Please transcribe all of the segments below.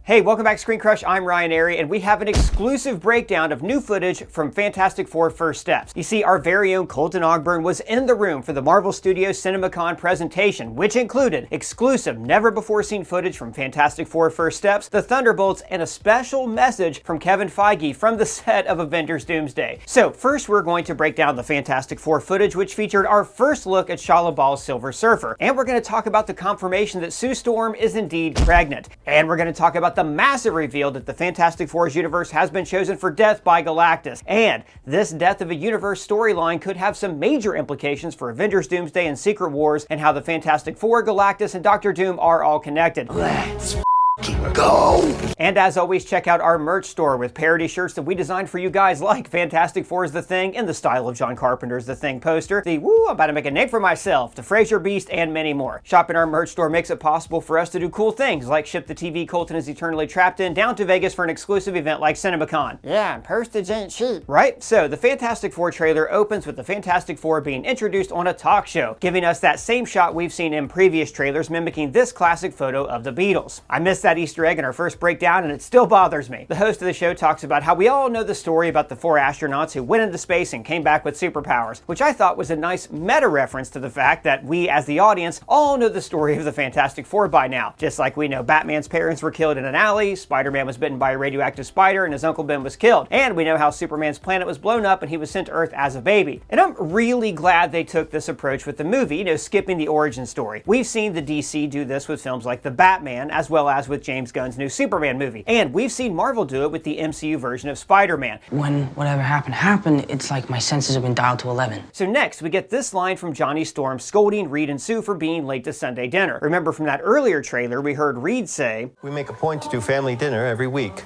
Hey, welcome back to ScreenCrush. I'm Ryan Airy, and we have an exclusive breakdown of new footage from Fantastic Four First Steps. You see, our very own Colton Ogburn was in the room for the Marvel Studios CinemaCon presentation, which included exclusive, never-before-seen footage from Fantastic Four First Steps, the Thunderbolts, and a special message from Kevin Feige from the set of Avengers Doomsday. So, first we're going to break down the Fantastic Four footage, which featured our first look at Shia LaBeouf's Silver Surfer. And we're going to talk about the confirmation that Sue Storm is indeed pregnant. And we're going to talk about the massive reveal that the Fantastic Four's universe has been chosen for death by Galactus. And this death of a universe storyline could have some major implications for Avengers Doomsday and Secret Wars, and how the Fantastic Four, Galactus, and Doctor Doom are all connected. Let's go! And as always, check out our merch store with parody shirts that we designed for you guys, like Fantastic Four's The Thing in the style of John Carpenter's The Thing poster, the Woo, I'm about to make a name for myself, the Fraser Beast, and many more. Shopping our merch store makes it possible for us to do cool things like ship the TV Colton is eternally trapped in down to Vegas for an exclusive event like CinemaCon. Yeah, postage ain't cheap. Right? So the Fantastic Four trailer opens with the Fantastic Four being introduced on a talk show, giving us that same shot we've seen in previous trailers, mimicking this classic photo of the Beatles. I missed that Easter egg in our first breakdown, and it still bothers me. The host of the show talks about how we all know the story about the 4 astronauts who went into space and came back with superpowers, which I thought was a nice meta reference to the fact that we as the audience all know the story of the Fantastic Four by now. Just like we know Batman's parents were killed in an alley, Spider-Man was bitten by a radioactive spider, and his Uncle Ben was killed. And we know how Superman's planet was blown up and he was sent to Earth as a baby. And I'm really glad they took this approach with the movie, skipping the origin story. We've seen the DC do this with films like The Batman, as well as with James Gunn's new Superman movie. And we've seen Marvel do it with the MCU version of Spider-Man. When whatever happened, it's like my senses have been dialed to 11. So next, we get this line from Johnny Storm scolding Reed and Sue for being late to Sunday dinner. Remember from that earlier trailer, we heard Reed say, "We make a point to do family dinner every week.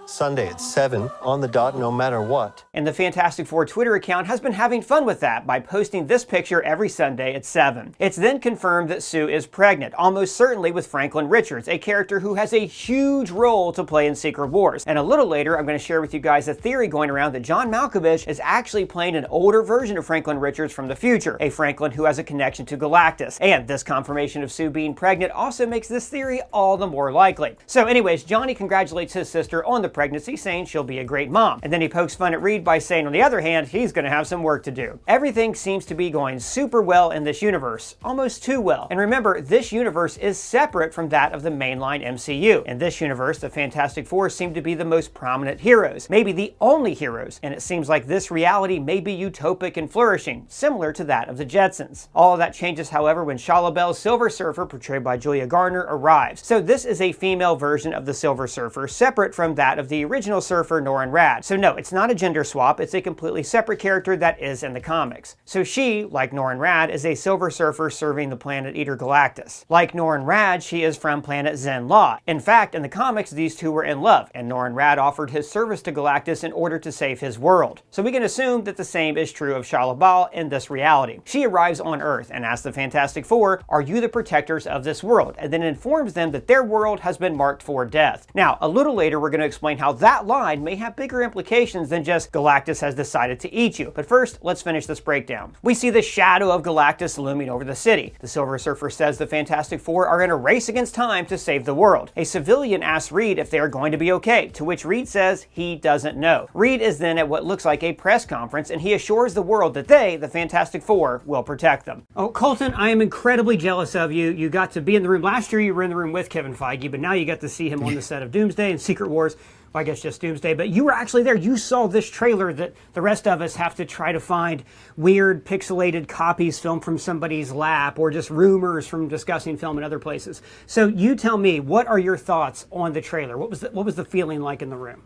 Sunday at 7, on the dot, no matter what." And the Fantastic Four Twitter account has been having fun with that by posting this picture every Sunday at 7. It's then confirmed that Sue is pregnant, almost certainly with Franklin Richards, a character who has a huge role to play in Secret Wars. And a little later, I'm going to share with you guys a theory going around that John Malkovich is actually playing an older version of Franklin Richards from the future, a Franklin who has a connection to Galactus. And this confirmation of Sue being pregnant also makes this theory all the more likely. So anyways, Johnny congratulates his sister on the pregnancy, saying she'll be a great mom. And then he pokes fun at Reed by saying, on the other hand, he's going to have some work to do. Everything seems to be going super well in this universe, almost too well. And remember, this universe is separate from that of the mainline MCU. In this universe, the Fantastic Four seem to be the most prominent heroes, maybe the only heroes, and it seems like this reality may be utopic and flourishing, similar to that of the Jetsons. All of that changes, however, when Shia LaBeouf's Silver Surfer, portrayed by Julia Gardner, arrives. So this is a female version of the Silver Surfer, separate from that of the original Surfer, Norrin Radd. So no, it's not a gender swap, it's a completely separate character that is in the comics. So she, like Norrin Radd, is a Silver Surfer serving the planet Eater Galactus. Like Norrin Radd, she is from planet Zen-La. In fact, in the comics, these two were in love, and Norrin Radd offered his service to Galactus in order to save his world. So we can assume that the same is true of Shia LaBeouf in this reality. She arrives on Earth and asks the Fantastic Four, "Are you the protectors of this world?" and then informs them that their world has been marked for death. Now, a little later, we're going to explain how that line may have bigger implications than just Galactus has decided to eat you. But first, let's finish this breakdown. We see the shadow of Galactus looming over the city. The Silver Surfer says the Fantastic Four are in a race against time to save the world. A civilian asks Reed if they are going to be okay, to which Reed says he doesn't know. Reed is then at what looks like a press conference, and he assures the world that they, the Fantastic Four, will protect them. Oh, Colton, I am incredibly jealous of you. You got to be in the room. Last year you were in the room with Kevin Feige, but now you got to see him on the set of Doomsday and Secret Wars. Well, I guess just Doomsday, but you were actually there. You saw this trailer that the rest of us have to try to find weird pixelated copies filmed from somebody's lap or just rumors from discussing film in other places. So you tell me, what are your thoughts on the trailer? What was the feeling like in the room?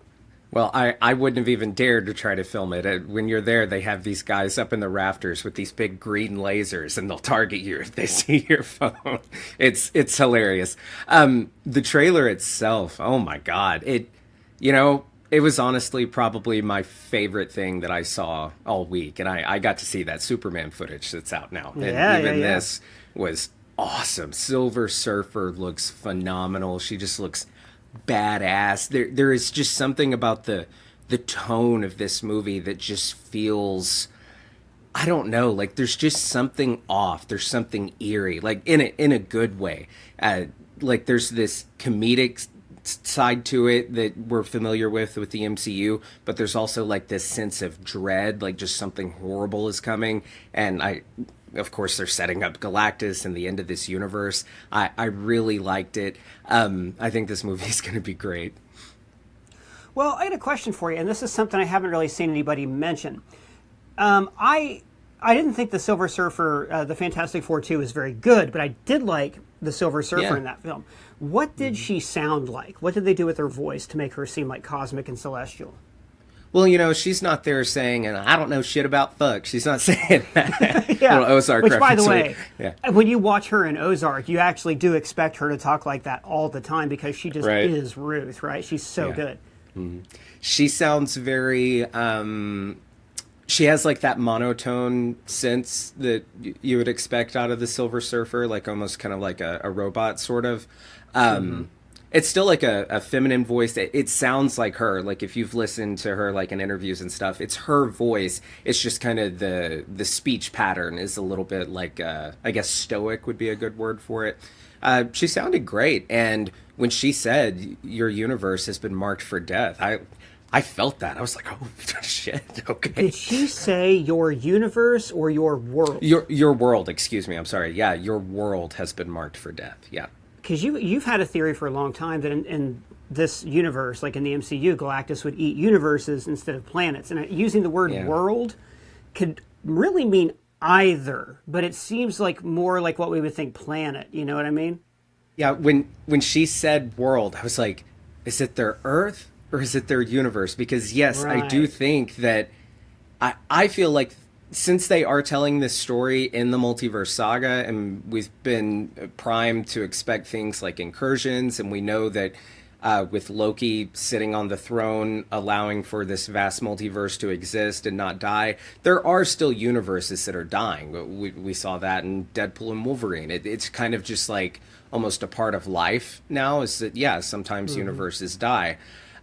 Well, I wouldn't have even dared to try to film it. When you're there, they have these guys up in the rafters with these big green lasers, and they'll target you if they see your phone. It's hilarious. The trailer itself, oh my God. It was honestly probably my favorite thing that I saw all week. And I got to see that Superman footage that's out now. And this was awesome. Silver Surfer looks phenomenal. She just looks badass. There is just something about the tone of this movie that just feels, I don't know, like there's just something off. There's something eerie, like in a good way. Like there's this comedic side to it that we're familiar with the MCU, but there's also like this sense of dread, like just something horrible is coming. And of course, they're setting up Galactus and the end of this universe. I really liked it. I think this movie is going to be great. Well, I had a question for you, and this is something I haven't really seen anybody mention. I didn't think the Silver Surfer, the Fantastic Four 2, was very good, but I did like the Silver Surfer in that film. What did she sound like? What did they do with her voice to make her seem like cosmic and celestial? Well, you know, she's not there saying, and I don't know shit about fuck. She's not saying that. Yeah. Well, Ozark Which, by the reference, way, when you watch her in Ozark, you actually do expect her to talk like that all the time because she just is Ruth, right? She's so good. Mm-hmm. She sounds very... she has like that monotone sense that you would expect out of the Silver Surfer, like almost kind of like a robot sort of. It's still like a feminine voice. It sounds like her. Like if you've listened to her like in interviews and stuff, it's her voice. It's just kind of the speech pattern is a little bit like, I guess stoic would be a good word for it. She sounded great. And when she said, your universe has been marked for death, I felt that. I was like, oh, shit, okay. Did she say your universe or your world? Your world, excuse me. I'm sorry. Yeah, your world has been marked for death. Yeah. Because you've had a theory for a long time that in this universe, like in the MCU, Galactus would eat universes instead of planets. And using the word world could really mean either, but it seems like more like what we would think planet. You know what I mean? Yeah, when she said world, I was like, is it their Earth or is it their universe? Because yes, I do think that I feel like since they are telling this story in the multiverse saga, and we've been primed to expect things like incursions, and we know that with Loki sitting on the throne, allowing for this vast multiverse to exist and not die, there are still universes that are dying. We saw that in Deadpool and Wolverine. It's kind of just like almost a part of life now, is that, sometimes universes die.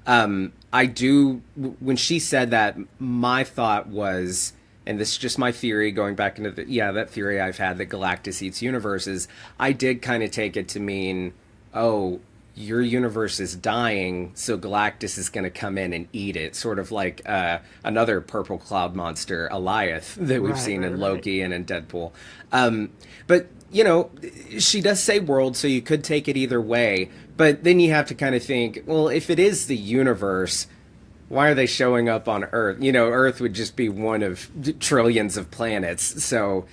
I do, when she said that, my thought was, and this is just my theory, going back into that theory I've had that Galactus eats universes, I did kind of take it to mean, oh, your universe is dying, so Galactus is going to come in and eat it, sort of like another purple cloud monster, Alioth, that we've seen in Loki and in Deadpool. But, you know, she does say world, so you could take it either way, but then you have to kind of think, well, if it is the universe, why are they showing up on Earth? You know, Earth would just be one of trillions of planets. So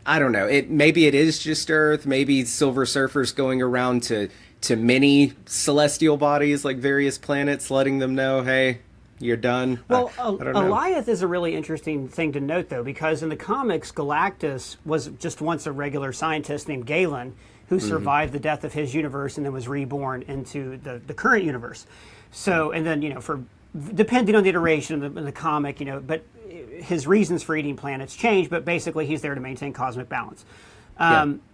I don't know. Maybe it is just Earth. Maybe Silver Surfer's going around to many celestial bodies, like various planets, letting them know, hey, you're done. Well, I don't know. Alioth is a really interesting thing to note, though, because in the comics, Galactus was just once a regular scientist named Galen who survived the death of his universe and then was reborn into the current universe. So, and then, you know, for depending on the iteration in the comic, you know, but his reasons for eating planets change, but basically he's there to maintain cosmic balance.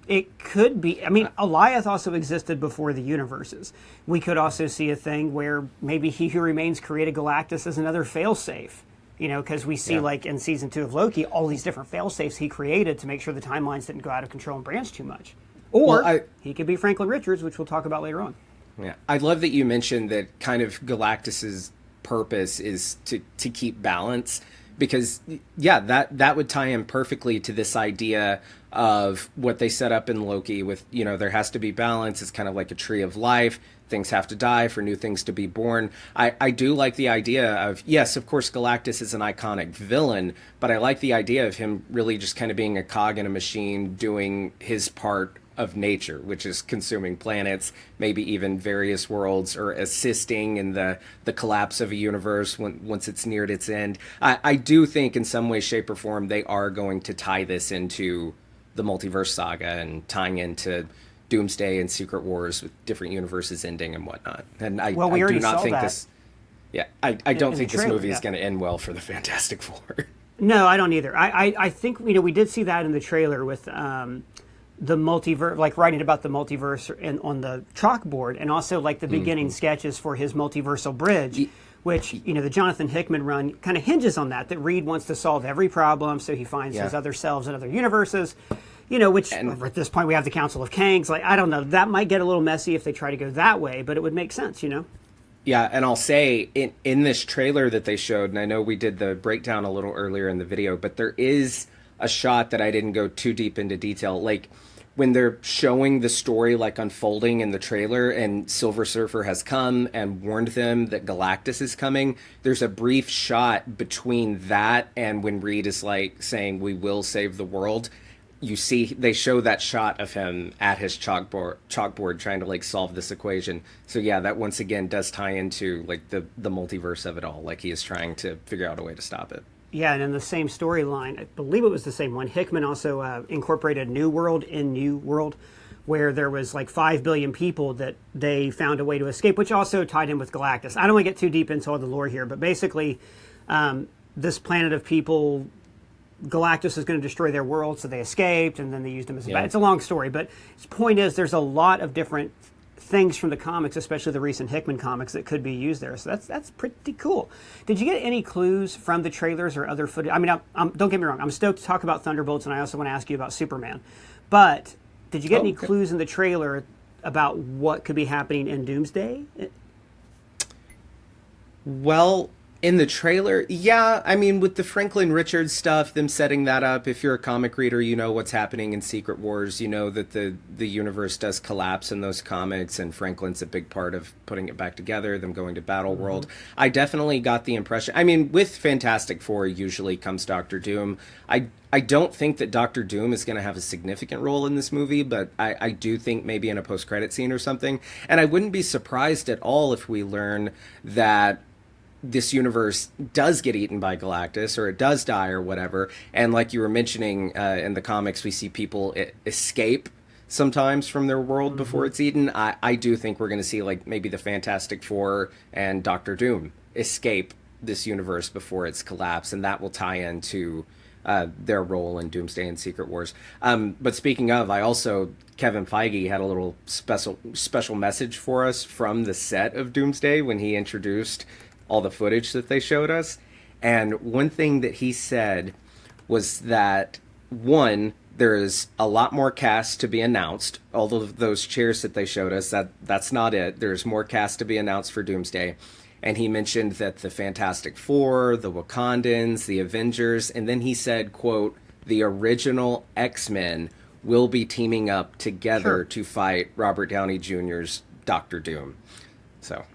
It could be, I mean, Alioth also existed before the universes. We could also see a thing where maybe He Who Remains created Galactus as another failsafe, you know, because we see like in season 2 of Loki, all these different failsafes he created to make sure the timelines didn't go out of control and branch too much. Or he could be Franklin Richards, which we'll talk about later on. Yeah, I love that you mentioned that kind of Galactus's purpose is to keep balance, because that would tie in perfectly to this idea of what they set up in Loki with, you know, there has to be balance. It's kind of like a tree of life. Things have to die for new things to be born. I do like the idea of, yes, of course, Galactus is an iconic villain, but I like the idea of him really just kind of being a cog in a machine doing his part of nature, which is consuming planets, maybe even various worlds, or assisting in the collapse of a universe once it's neared its end. I do think in some way, shape, or form they are going to tie this into the multiverse saga and tying into Doomsday and Secret Wars with different universes ending and whatnot. And I do not think this. Yeah, I don't think this movie is going to end well for the Fantastic Four. No, I don't either. I think, you know, we did see that in the trailer with the multiverse, like writing about the multiverse on the chalkboard, and also like the beginning sketches for his multiversal bridge, which, you know, the Jonathan Hickman run kind of hinges on that Reed wants to solve every problem, so he finds his other selves in other universes. which at this point we have the Council of Kangs. Like, I don't know, that might get a little messy if they try to go that way, but it would make sense. Yeah, and I'll say in this trailer that they showed, and I know we did the breakdown a little earlier in the video, but there is a shot that I didn't go too deep into detail. Like when they're showing the story like unfolding in the trailer and Silver Surfer has come and warned them that Galactus is coming, there's a brief shot between that and when Reed is like saying, "We will save the world." You see, they show that shot of him at his chalkboard trying to like solve this equation. So yeah, that once again does tie into like the multiverse of it all. Like he is trying to figure out a way to stop it. Yeah, and in the same storyline, I believe it was the same one, Hickman also incorporated New World in New World, where there was like 5 billion people that they found a way to escape, which also tied in with Galactus. I don't want to get too deep into all the lore here, but basically this planet of people, Galactus is going to destroy their world, so they escaped, and then they used him as a It's a long story, but his point is there's a lot of different things from the comics, especially the recent Hickman comics, that could be used there. So that's pretty cool. Did you get any clues from the trailers or other footage? I mean, don't get me wrong, I'm stoked to talk about Thunderbolts, and I also want to ask you about Superman. But did you get any clues in the trailer about what could be happening in Doomsday? Well, in the trailer, yeah, I mean, with the Franklin Richards stuff, them setting that up, if you're a comic reader, you know what's happening in Secret Wars. You know that the universe does collapse in those comics, and Franklin's a big part of putting it back together, them going to Battle World. I definitely got the impression, I mean, with Fantastic Four usually comes Doctor Doom. I don't think that Doctor Doom is going to have a significant role in this movie, but I do think maybe in a post-credit scene or something. And I wouldn't be surprised at all if we learn that this universe does get eaten by Galactus, or it does die, or whatever. And like you were mentioning, in the comics, we see people escape sometimes from their world before it's eaten. I do think we're going to see like maybe the Fantastic Four and Doctor Doom escape this universe before it's collapsed, and that will tie into their role in Doomsday and Secret Wars. But speaking of, Kevin Feige had a little special message for us from the set of Doomsday when he introduced all the footage that they showed us. And one thing that he said was that, one, there is a lot more cast to be announced. All of those chairs that they showed us, that's not it. There's more cast to be announced for Doomsday. And he mentioned that the Fantastic Four, the Wakandans, the Avengers, and then he said, quote, the original X-Men will be teaming up together to fight Robert Downey Jr.'s Doctor Doom. So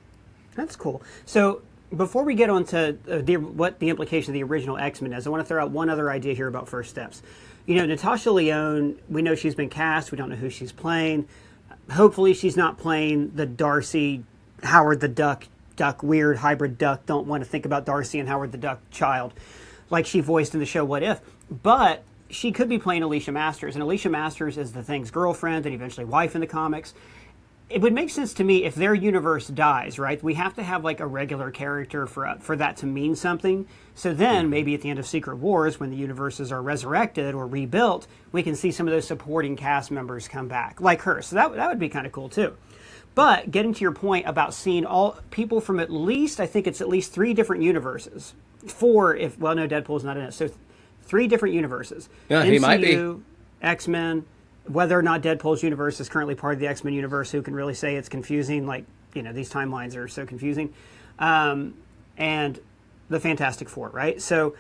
that's cool. So before we get on to what the implication of the original X-Men is, I want to throw out one other idea here about first steps. Natasha Lyonne, we know she's been cast. We don't know who she's playing. Hopefully she's not playing the Darcy, Howard the Duck, weird hybrid duck. Don't want to think about Darcy and Howard the Duck child like she voiced in the show What If. But she could be playing Alicia Masters, and Alicia Masters is the Thing's girlfriend and eventually wife in the comics. It would make sense to me if their universe dies, right? We have to have like a regular character for that to mean something. So then maybe at the end of Secret Wars, when the universes are resurrected or rebuilt, we can see some of those supporting cast members come back, like her. So that would be kind of cool too. But getting to your point about seeing all people from at least, I think it's at least 3 different universes. 4 if, well, no, Deadpool's not in it. So 3 different universes. Yeah, MCU, he might be. X-Men. Whether or not Deadpool's universe is currently part of the X-Men universe, who can really say it's confusing? Like, these timelines are so confusing. And the Fantastic Four, right? So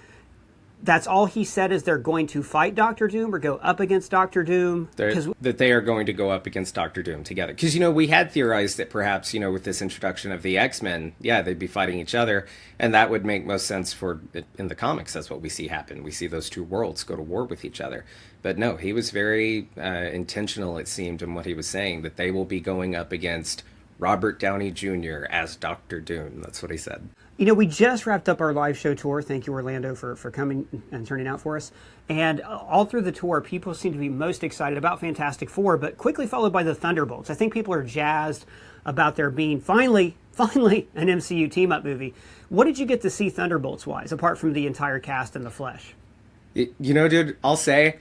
that's all he said, is they're going to fight Doctor Doom or go up against Doctor Doom? That they are going to go up against Doctor Doom together. Because, we had theorized that perhaps, with this introduction of the X-Men, they'd be fighting each other. And that would make most sense for, in the comics, that's what we see happen. We see those 2 worlds go to war with each other. But no, he was very intentional, it seemed, in what he was saying, that they will be going up against Robert Downey Jr. as Doctor Doom. That's what he said. We just wrapped up our live show tour. Thank you, Orlando, for coming and turning out for us. And all through the tour, people seem to be most excited about Fantastic Four, but quickly followed by the Thunderbolts. I think people are jazzed about there being finally an MCU team-up movie. What did you get to see Thunderbolts-wise, apart from the entire cast in the flesh? Dude, I'll say,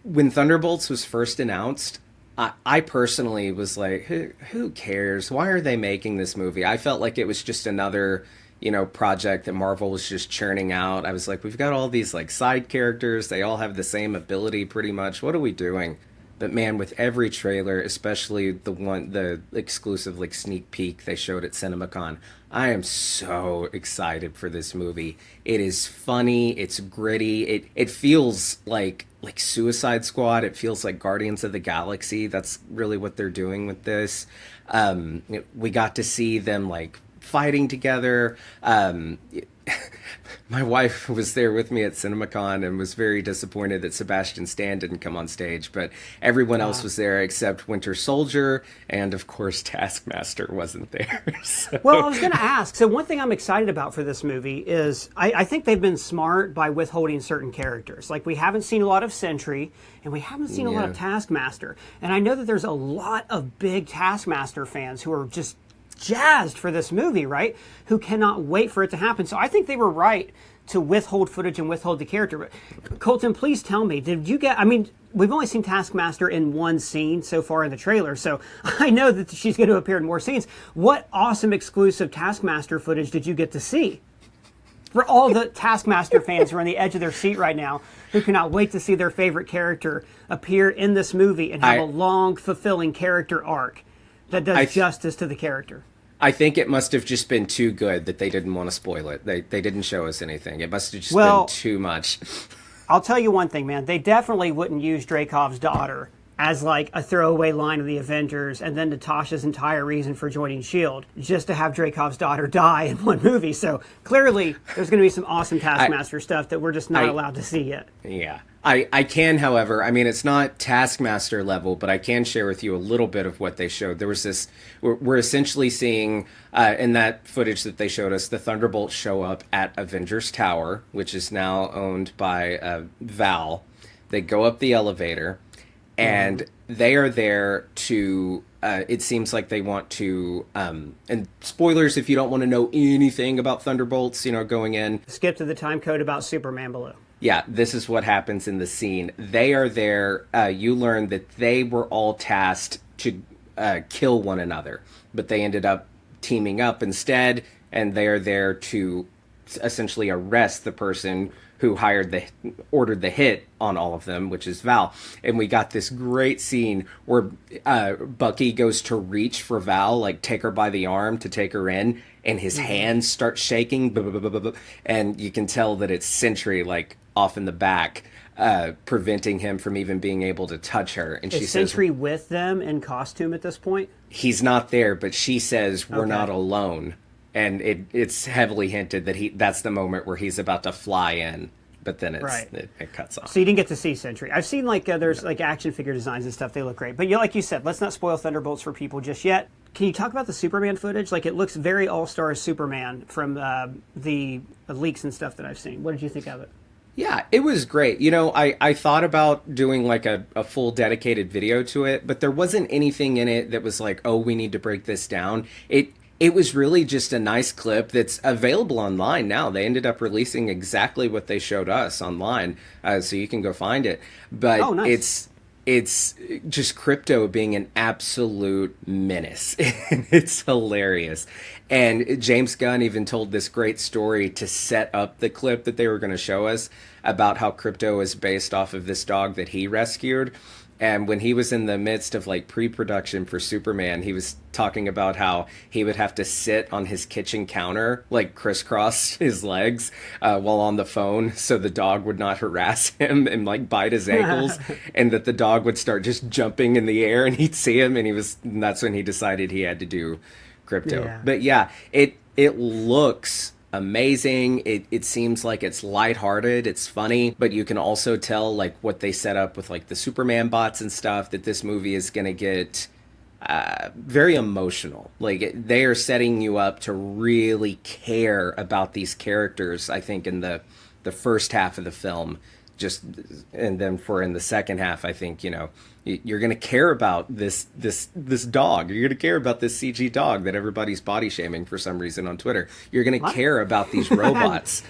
when Thunderbolts was first announced, I personally was like, who cares? Why are they making this movie? I felt like it was just another, project that Marvel was just churning out. I was like, we've got all these like side characters. They all have the same ability pretty much. What are we doing? But man, with every trailer, especially the exclusive like sneak peek they showed at CinemaCon, I am so excited for this movie. It is funny, it's gritty, it feels like Suicide Squad, it feels like Guardians of the Galaxy. That's really what they're doing with this. We got to see them like fighting together. My wife was there with me at CinemaCon and was very disappointed that Sebastian Stan didn't come on stage, but everyone else was there except Winter Soldier, and of course Taskmaster wasn't there. So. Well, I was going to ask, so one thing I'm excited about for this movie is I think they've been smart by withholding certain characters. Like, we haven't seen a lot of Sentry, and we haven't seen a lot of Taskmaster. And I know that there's a lot of big Taskmaster fans who are just jazzed for this movie, right? Who cannot wait for it to happen. So I think they were right to withhold footage and withhold the character. But Colton, please tell me, did you get, I mean, we've only seen Taskmaster in one scene so far in the trailer, so I know that she's going to appear in more scenes. What awesome exclusive Taskmaster footage did you get to see? For all the Taskmaster fans who are on the edge of their seat right now, who cannot wait to see their favorite character appear in this movie and have a long, fulfilling character arc that does justice to the character. I think it must have just been too good that they didn't want to spoil it. They didn't show us anything. It must have just been too much. I'll tell you one thing, man. They definitely wouldn't use Dreykov's daughter as like a throwaway line of the Avengers and then Natasha's entire reason for joining S.H.I.E.L.D. just to have Dreykov's daughter die in one movie. So clearly there's going to be some awesome Taskmaster stuff that we're just not allowed to see yet. Yeah. I can, however, I mean, it's not Taskmaster level, but I can share with you a little bit of what they showed. There was this, we're essentially seeing, in that footage that they showed us, the Thunderbolts show up at Avengers Tower, which is now owned by Val. They go up the elevator, and they are there to, it seems like they want to, and spoilers if you don't want to know anything about Thunderbolts, going in. Skip to the time code about Superman below. Yeah, this is what happens in the scene. They are there. You learn that they were all tasked to kill one another, but they ended up teaming up instead, and they are there to essentially arrest the person who ordered the hit on all of them, which is Val. And we got this great scene where Bucky goes to reach for Val, like take her by the arm to take her in, and his hands start shaking, and you can tell that it's Sentry, like, off in the back, preventing him from even being able to touch her. And she is says, Sentry with them in costume at this point? He's not there, but she says, we're not alone. And it's heavily hinted that that's the moment where he's about to fly in. But then it cuts off. So you didn't get to see Sentry. I've seen there's like action figure designs and stuff. They look great. But like you said, let's not spoil Thunderbolts for people just yet. Can you talk about the Superman footage? Like, it looks very All-Star Superman from the leaks and stuff that I've seen. What did you think of it? Yeah, it was great. I thought about doing like a full dedicated video to it, but there wasn't anything in it that was like, oh, we need to break this down. It was really just a nice clip that's available online now. They ended up releasing exactly what they showed us online, so you can go find it. But nice. It's just Crypto being an absolute menace. It's hilarious. And James Gunn even told this great story to set up the clip that they were going to show us about how Crypto is based off of this dog that he rescued. And when he was in the midst of like pre-production for Superman, he was talking about how he would have to sit on his kitchen counter, like crisscross his legs while on the phone, so the dog would not harass him and like bite his ankles, and that the dog would start just jumping in the air and he'd see him, and that's when he decided he had to do Crypto. Yeah. But yeah, it looks amazing. It seems like it's lighthearted, it's funny, but you can also tell like what they set up with like the Superman bots and stuff, that this movie is going to get very emotional. Like, they are setting you up to really care about these characters, I think, in the first half of the film. And then in the second half, I think, you're going to care about this dog. You're going to care about this CG dog that everybody's body shaming for some reason on Twitter. You're going to care about these robots.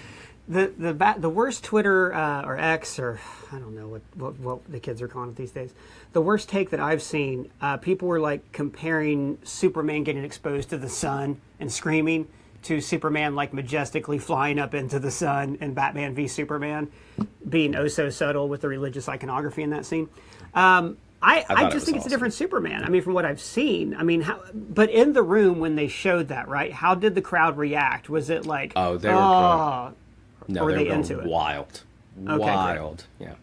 The worst Twitter or X, or I don't know what the kids are calling it these days. The worst take that I've seen, people were like comparing Superman getting exposed to the sun and screaming to Superman like majestically flying up into the sun and Batman v Superman being oh so subtle with the religious iconography in that scene. I just think it's a different Superman. I mean, from what I've seen, I mean, but in the room when they showed that, right? How did the crowd react? Was it like, oh, they were going, no, or were they they were into it? Wild, Okay, wild, great. yeah.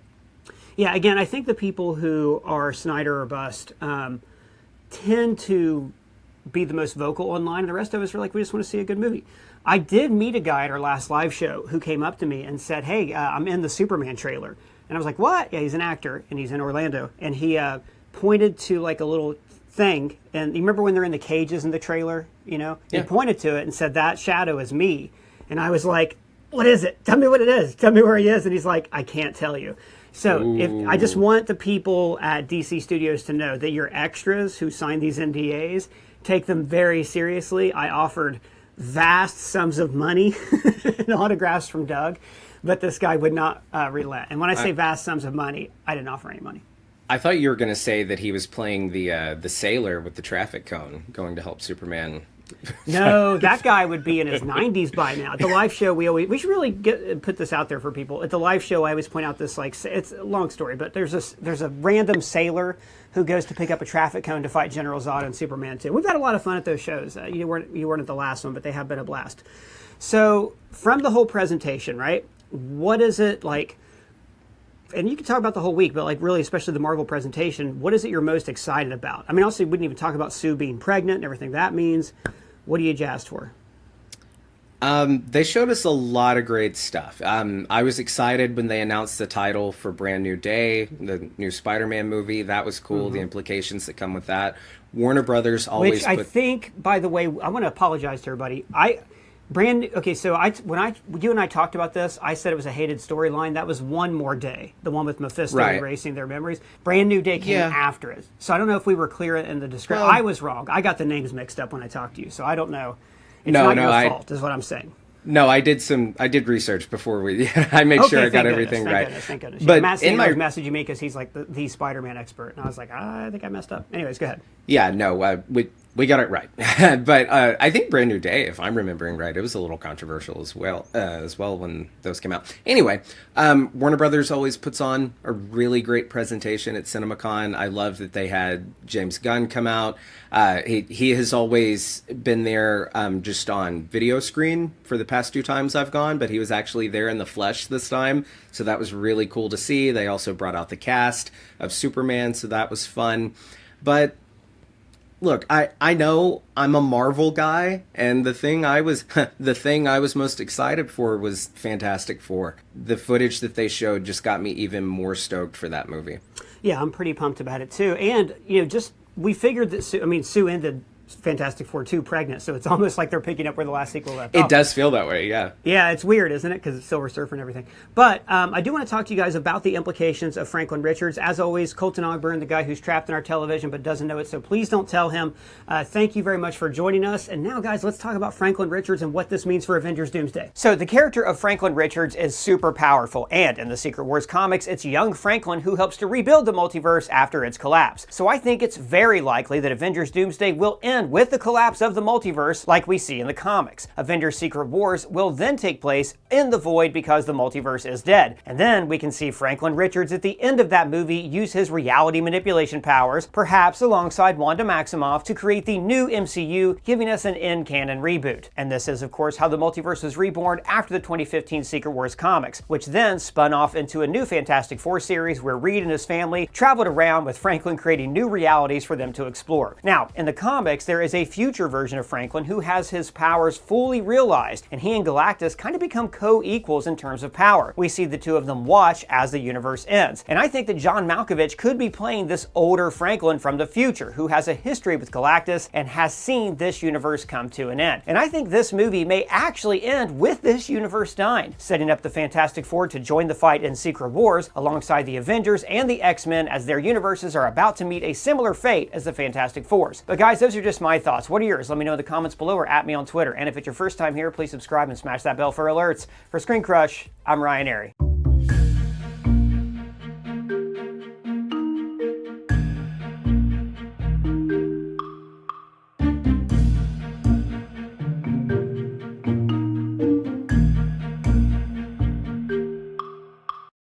Yeah, again, I think the people who are Snyder or bust tend to be the most vocal online, and the rest of us are like, we just want to see a good movie. I did meet a guy at our last live show who came up to me and said, hey, I'm in the Superman trailer. And I was like, what? Yeah, he's an actor, and he's in Orlando. And he pointed to like a little thing, and you remember when they're in the cages in the trailer, you know? Yeah. He pointed to it and said, that shadow is me. And I was like, what is it? Tell me what it is. Tell me where he is. And he's like, I can't tell you. So if I just want the people at DC Studios to know that your extras who sign these NDAs, take them very seriously. I offered vast sums of money and autographs from Doug, but this guy would not relent. And when I say vast sums of money, I didn't offer any money. I thought you were going to say that he was playing the sailor with the traffic cone, going to help Superman. No, that guy would be in his 90s by now. At the live show, we should really put this out there for people. At the live show, I always point out this, like, it's a long story, but there's a random sailor who goes to pick up a traffic cone to fight General Zod and Superman 2. We've had a lot of fun at those shows. You weren't at the last one, but they have been a blast. So from the whole presentation, right, what is it like? And you can talk about the whole week, but like really, especially the Marvel presentation, what is it you're most excited about? I mean, also, we wouldn't even talk about Sue being pregnant and everything that means. What are you jazzed for? They showed us a lot of great stuff. I was excited when they announced the title for Brand New Day, the new Spider-Man movie. That was cool, the implications that come with that. Warner Brothers always Which I think, by the way, I want to apologize to everybody. Okay, so when you and I talked about this, I said it was a hated storyline. That was One More Day, the one with Mephisto erasing their memories. Brand New Day came after it. So I don't know if we were clear in the description. I was wrong. I got the names mixed up when I talked to you, so I don't know. It's not your fault, is what I'm saying. No, I did research before I made sure I got everything right. Thank goodness. But Matt Sandler was messaging me because he's like the Spider-Man expert, and I was like, I think I messed up. Anyways, go ahead. Yeah, no, we got it right. But I think Brand New Day, if I'm remembering right, it was a little controversial as well when those came out. Anyway, Warner Brothers always puts on a really great presentation at CinemaCon. I love that they had James Gunn come out. He has always been there just on video screen for the past 2 times I've gone, but he was actually there in the flesh this time, so that was really cool to see. They also brought out the cast of Superman, so that was fun. But look, I know I'm a Marvel guy, and the thing I was most excited for was Fantastic Four. The footage that they showed just got me even more stoked for that movie. Yeah, I'm pretty pumped about it too. And we figured that Sue ended Fantastic Four 2 pregnant, so it's almost like they're picking up where the last sequel left off. It does feel that way, yeah. Yeah, it's weird, isn't it? Because it's Silver Surfer and everything. But I do want to talk to you guys about the implications of Franklin Richards. As always, Colton Ogburn, the guy who's trapped in our television but doesn't know it, so please don't tell him. Thank you very much for joining us. And now, guys, let's talk about Franklin Richards and what this means for Avengers Doomsday. So the character of Franklin Richards is super powerful, and in the Secret Wars comics, it's young Franklin who helps to rebuild the multiverse after its collapse. So I think it's very likely that Avengers Doomsday will end with the collapse of the multiverse like we see in the comics. Avengers Secret Wars will then take place in the void because the multiverse is dead. And then we can see Franklin Richards at the end of that movie use his reality manipulation powers, perhaps alongside Wanda Maximoff, to create the new MCU, giving us an in-canon reboot. And this is, of course, how the multiverse was reborn after the 2015 Secret Wars comics, which then spun off into a new Fantastic Four series where Reed and his family traveled around with Franklin creating new realities for them to explore. Now, in the comics, there is a future version of Franklin who has his powers fully realized, and he and Galactus kind of become co-equals in terms of power. We see the two of them watch as the universe ends. And I think that John Malkovich could be playing this older Franklin from the future, who has a history with Galactus and has seen this universe come to an end. And I think this movie may actually end with this universe dying, setting up the Fantastic Four to join the fight in Secret Wars alongside the Avengers and the X-Men as their universes are about to meet a similar fate as the Fantastic Fours. But guys, those are just my thoughts. What are yours? Let me know in the comments below or at me on Twitter. And if it's your first time here, please subscribe and smash that bell for alerts. For ScreenCrush, I'm Ryan Airy.